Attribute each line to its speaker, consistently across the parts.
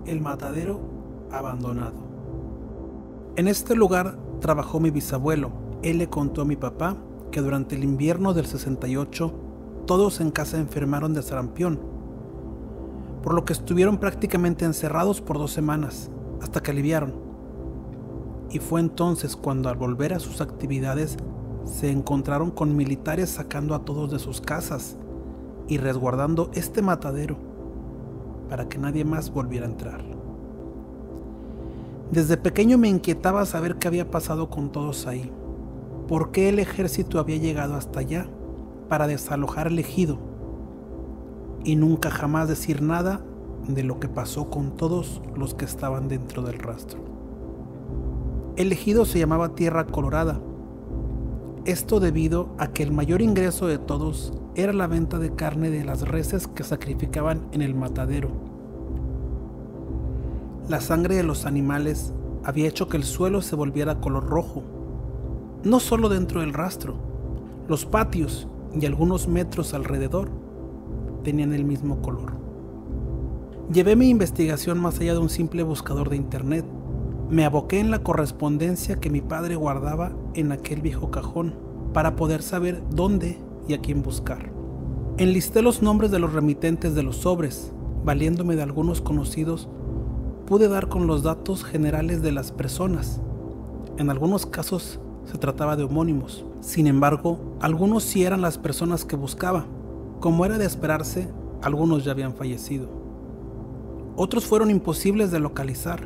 Speaker 1: El matadero abandonado. En este lugar trabajó mi bisabuelo. Él le contó a mi papá que durante el invierno del 68 todos en casa enfermaron de sarampión, por lo que estuvieron prácticamente encerrados por 2 semanas, hasta que aliviaron. Y fue entonces cuando, al volver a sus actividades, se encontraron con militares sacando a todos de sus casas y resguardando este matadero para que nadie más volviera a entrar. Desde pequeño me inquietaba saber qué había pasado con todos ahí. ¿Por qué el ejército había llegado hasta allá para desalojar el ejido? Y nunca jamás decir nada de lo que pasó con todos los que estaban dentro del rastro. El ejido se llamaba Tierra Colorada. Esto debido a que el mayor ingreso de todos era la venta de carne de las reses que sacrificaban en el matadero. La sangre de los animales había hecho que el suelo se volviera color rojo. No solo dentro del rastro, los patios y algunos metros alrededor tenían el mismo color. Llevé mi investigación más allá de un simple buscador de internet. Me aboqué en la correspondencia que mi padre guardaba en aquel viejo cajón para poder saber dónde y a quién buscar. Enlisté los nombres de los remitentes de los sobres. Valiéndome de algunos conocidos, pude dar con los datos generales de las personas. En algunos casos se trataba de homónimos. Sin embargo, algunos sí eran las personas que buscaba. Como era de esperarse, algunos ya habían fallecido. Otros fueron imposibles de localizar.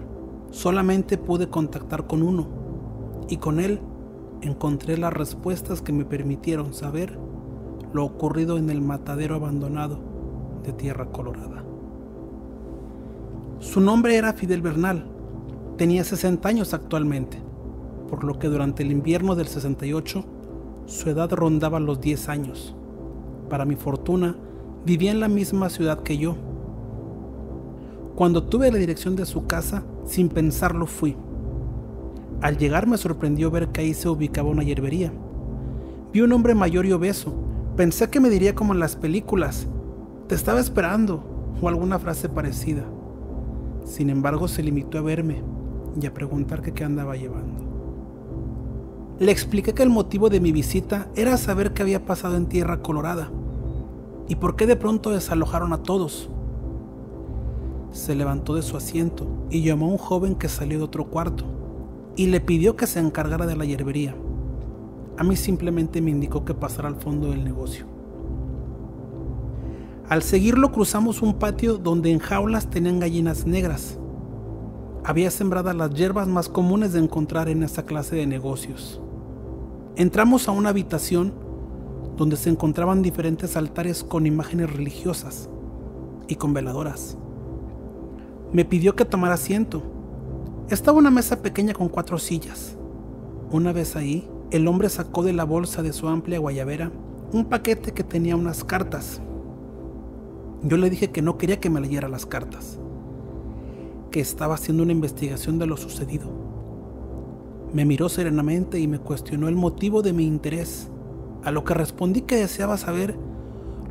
Speaker 1: Solamente pude contactar con uno, y con él encontré las respuestas que me permitieron saber lo ocurrido en el matadero abandonado de Tierra Colorada. Su nombre era Fidel Bernal. Tenía 60 años actualmente, por lo que durante el invierno del 68 su edad rondaba los 10 años. Para mi fortuna, vivía en la misma ciudad que yo. Cuando tuve la dirección de su casa, sin pensarlo fui. Al llegar me sorprendió ver que ahí se ubicaba una hierbería. Vi un hombre mayor y obeso. Pensé que me diría como en las películas: "Te estaba esperando", o alguna frase parecida. Sin embargo, se limitó a verme y a preguntar qué andaba llevando. Le expliqué que el motivo de mi visita era saber qué había pasado en Tierra Colorada y por qué de pronto desalojaron a todos. Se levantó de su asiento y llamó a un joven que salió de otro cuarto y le pidió que se encargara de la hierbería. A mí simplemente me indicó que pasara al fondo del negocio. Al seguirlo cruzamos un patio donde en jaulas tenían gallinas negras. Había sembradas las hierbas más comunes de encontrar en esa clase de negocios. Entramos a una habitación donde se encontraban diferentes altares con imágenes religiosas y con veladoras. Me pidió que tomara asiento. Estaba una mesa pequeña con 4 sillas. Una vez ahí, el hombre sacó de la bolsa de su amplia guayabera un paquete que tenía unas cartas. Yo le dije que no quería que me leyera las cartas, que estaba haciendo una investigación de lo sucedido. Me miró serenamente y me cuestionó el motivo de mi interés, a lo que respondí que deseaba saber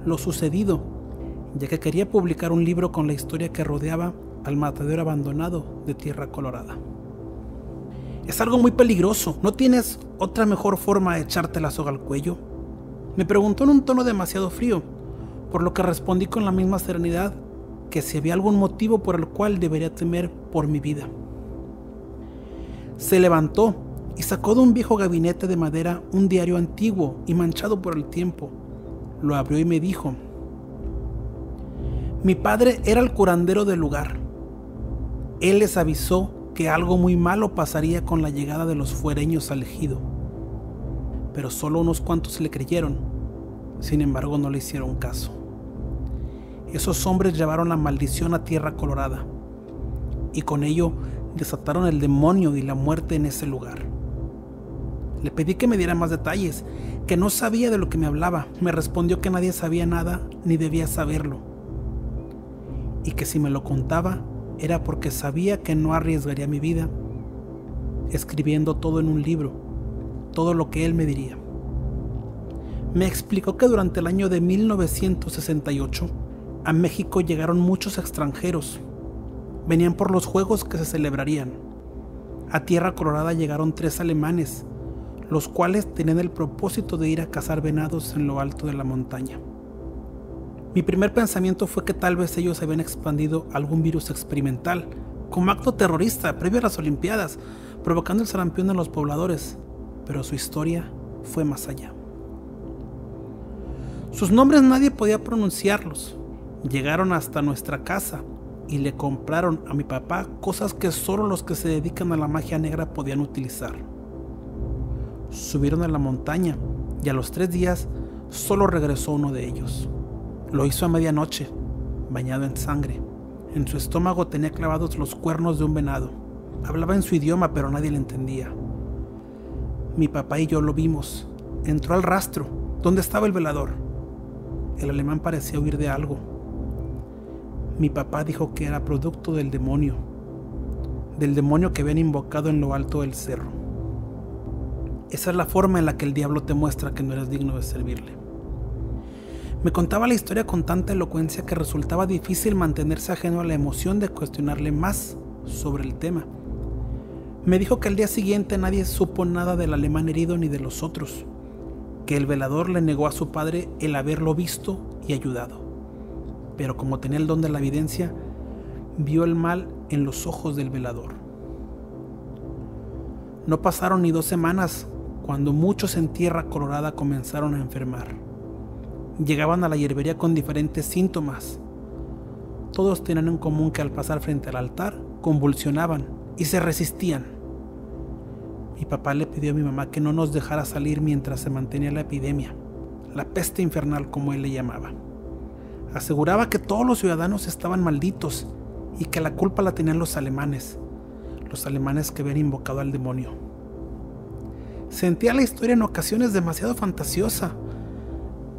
Speaker 1: lo sucedido, ya que quería publicar un libro con la historia que rodeaba al matadero abandonado de Tierra Colorada. Es algo muy peligroso. ¿No tienes otra mejor forma de echarte la soga al cuello?, me preguntó en un tono demasiado frío, por lo que respondí con la misma serenidad que si había algún motivo por el cual debería temer por mi vida. Se levantó y sacó de un viejo gabinete de madera un diario antiguo y manchado por el tiempo. Lo abrió y me dijo: "Mi padre era el curandero del lugar. Él les avisó que algo muy malo pasaría con la llegada de los fuereños al ejido, pero solo unos cuantos le creyeron. Sin embargo, no le hicieron caso. Esos hombres llevaron la maldición a Tierra Colorada y con ello desataron el demonio y la muerte en ese lugar". Le pedí que me diera más detalles, que no sabía de lo que me hablaba. Me respondió que nadie sabía nada ni debía saberlo, y que si me lo contaba era porque sabía que no arriesgaría mi vida escribiendo todo en un libro, todo lo que él me diría. Me explicó que durante el año de 1968 a México llegaron muchos extranjeros. Venían por los juegos que se celebrarían. A Tierra Colorada llegaron 3 alemanes, los cuales tenían el propósito de ir a cazar venados en lo alto de la montaña. Mi primer pensamiento fue que tal vez ellos habían expandido algún virus experimental, como acto terrorista previo a las Olimpiadas, provocando el sarampión en los pobladores, pero su historia fue más allá. Sus nombres nadie podía pronunciarlos. Llegaron hasta nuestra casa y le compraron a mi papá cosas que solo los que se dedican a la magia negra podían utilizar. Subieron a la montaña y a los 3 días solo regresó uno de ellos. Lo hizo a medianoche, bañado en sangre. En su estómago tenía clavados los cuernos de un venado. Hablaba en su idioma, pero nadie le entendía. Mi papá y yo lo vimos. Entró al rastro, donde estaba el velador. El alemán parecía huir de algo. Mi papá dijo que era producto del demonio que habían invocado en lo alto del cerro. Esa es la forma en la que el diablo te muestra que no eres digno de servirle. Me contaba la historia con tanta elocuencia que resultaba difícil mantenerse ajeno a la emoción de cuestionarle más sobre el tema. Me dijo que al día siguiente nadie supo nada del alemán herido ni de los otros, que el velador le negó a su padre el haberlo visto y ayudado. Pero como tenía el don de la evidencia, vio el mal en los ojos del velador. No pasaron ni 2 semanas cuando muchos en Tierra Colorada comenzaron a enfermar. Llegaban a la hierbería con diferentes síntomas. Todos tenían en común que al pasar frente al altar convulsionaban y se resistían. Mi papá le pidió a mi mamá que no nos dejara salir mientras se mantenía la epidemia, la peste infernal como él le llamaba. Aseguraba que todos los ciudadanos estaban malditos y que la culpa la tenían los alemanes que habían invocado al demonio. Sentía la historia en ocasiones demasiado fantasiosa,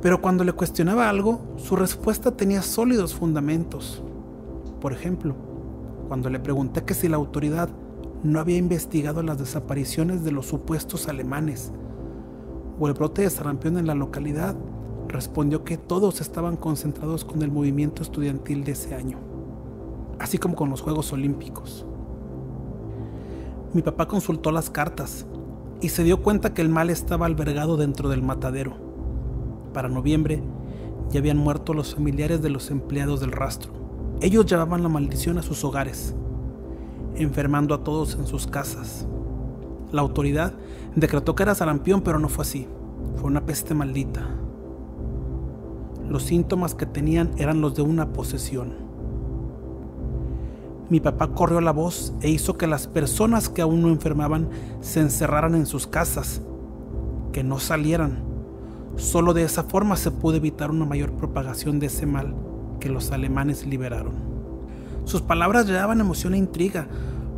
Speaker 1: pero cuando le cuestionaba algo, su respuesta tenía sólidos fundamentos. Por ejemplo, cuando le pregunté que si la autoridad no había investigado las desapariciones de los supuestos alemanes o el brote de sarampión en la localidad, respondió que todos estaban concentrados con el movimiento estudiantil de ese año, así como con los Juegos Olímpicos. Mi papá consultó las cartas y se dio cuenta que el mal estaba albergado dentro del matadero. Para noviembre ya habían muerto los familiares de los empleados del rastro. Ellos llevaban la maldición a sus hogares, enfermando a todos en sus casas. La autoridad decretó que era sarampión, pero no fue así. Fue una peste maldita. Los síntomas que tenían eran los de una posesión. Mi papá corrió la voz e hizo que las personas que aún no enfermaban se encerraran en sus casas, que no salieran. Solo de esa forma se pudo evitar una mayor propagación de ese mal que los alemanes liberaron. Sus palabras llevaban emoción e intriga.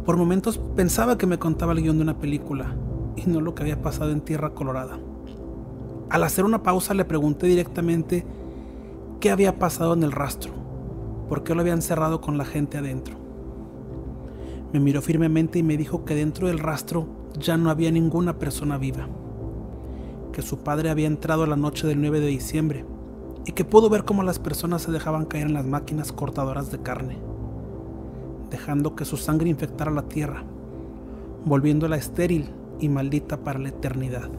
Speaker 1: Por momentos pensaba que me contaba el guión de una película y no lo que había pasado en Tierra Colorada. Al hacer una pausa le pregunté directamente qué había pasado en el rastro, por qué lo habían cerrado con la gente adentro. Me miró firmemente y me dijo que dentro del rastro ya no había ninguna persona viva, que su padre había entrado la noche del 9 de diciembre y que pudo ver cómo las personas se dejaban caer en las máquinas cortadoras de carne, dejando que su sangre infectara la tierra, volviéndola estéril y maldita para la eternidad.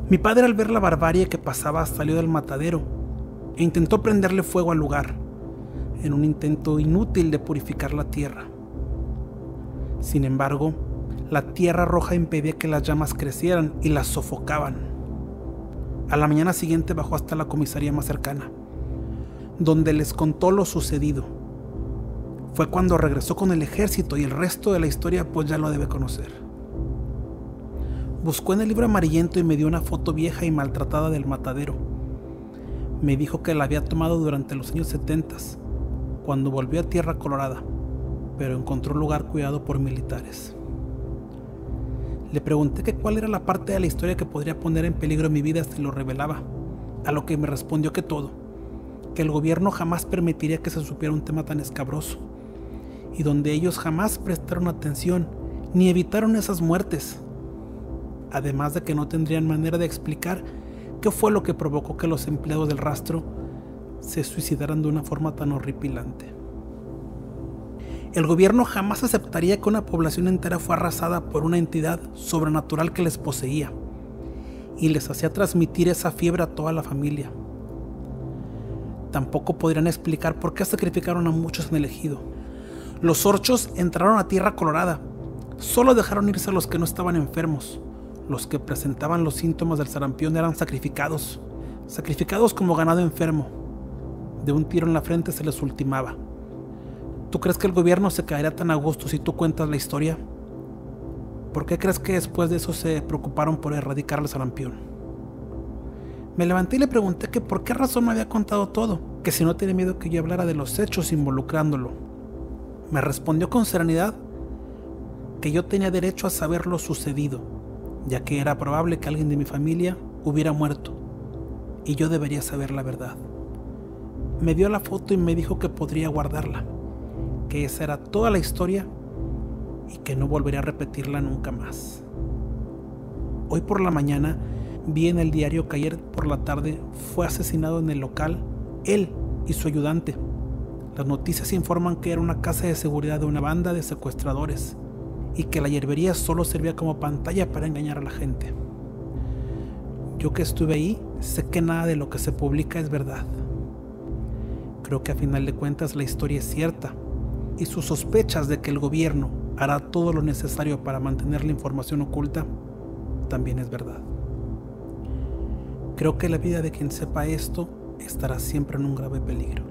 Speaker 1: Mi padre, al ver la barbarie que pasaba, salió del matadero e intentó prenderle fuego al lugar, en un intento inútil de purificar la tierra. Sin embargo, la tierra roja impedía que las llamas crecieran y las sofocaban. A la mañana siguiente bajó hasta la comisaría más cercana, donde les contó lo sucedido. Fue cuando regresó con el ejército y el resto de la historia pues ya lo debe conocer. Buscó en el libro amarillento y me dio una foto vieja y maltratada del matadero. Me dijo que la había tomado durante los años 70, cuando volvió a Tierra Colorada, pero encontró un lugar cuidado por militares. Le pregunté que cuál era la parte de la historia que podría poner en peligro mi vida si lo revelaba, a lo que me respondió que todo, que el gobierno jamás permitiría que se supiera un tema tan escabroso, y donde ellos jamás prestaron atención ni evitaron esas muertes, además de que no tendrían manera de explicar qué fue lo que provocó que los empleados del rastro se suicidaran de una forma tan horripilante. El gobierno jamás aceptaría que una población entera fue arrasada por una entidad sobrenatural que les poseía y les hacía transmitir esa fiebre a toda la familia. Tampoco podrían explicar por qué sacrificaron a muchos en el ejido. Los orchos entraron a Tierra Colorada. Solo dejaron irse a los que no estaban enfermos. Los que presentaban los síntomas del sarampión eran sacrificados como ganado enfermo. De un tiro en la frente se les ultimaba. ¿Tú crees que el gobierno se caería tan a gusto si tú cuentas la historia? ¿Por qué crees que después de eso se preocuparon por erradicar el sarampión? Me levanté y le pregunté que por qué razón me había contado todo, que si no tenía miedo que yo hablara de los hechos involucrándolo. Me respondió con serenidad que yo tenía derecho a saber lo sucedido, ya que era probable que alguien de mi familia hubiera muerto, y yo debería saber la verdad. Me dio la foto y me dijo que podría guardarla, que esa era toda la historia y que no volvería a repetirla nunca más. Hoy por la mañana vi en el diario que ayer por la tarde fue asesinado en el local él y su ayudante. Las noticias informan que era una casa de seguridad de una banda de secuestradores y que la hierbería solo servía como pantalla para engañar a la gente. Yo que estuve ahí sé que nada de lo que se publica es verdad. Creo que a final de cuentas la historia es cierta y sus sospechas de que el gobierno hará todo lo necesario para mantener la información oculta también es verdad. Creo que la vida de quien sepa esto estará siempre en un grave peligro.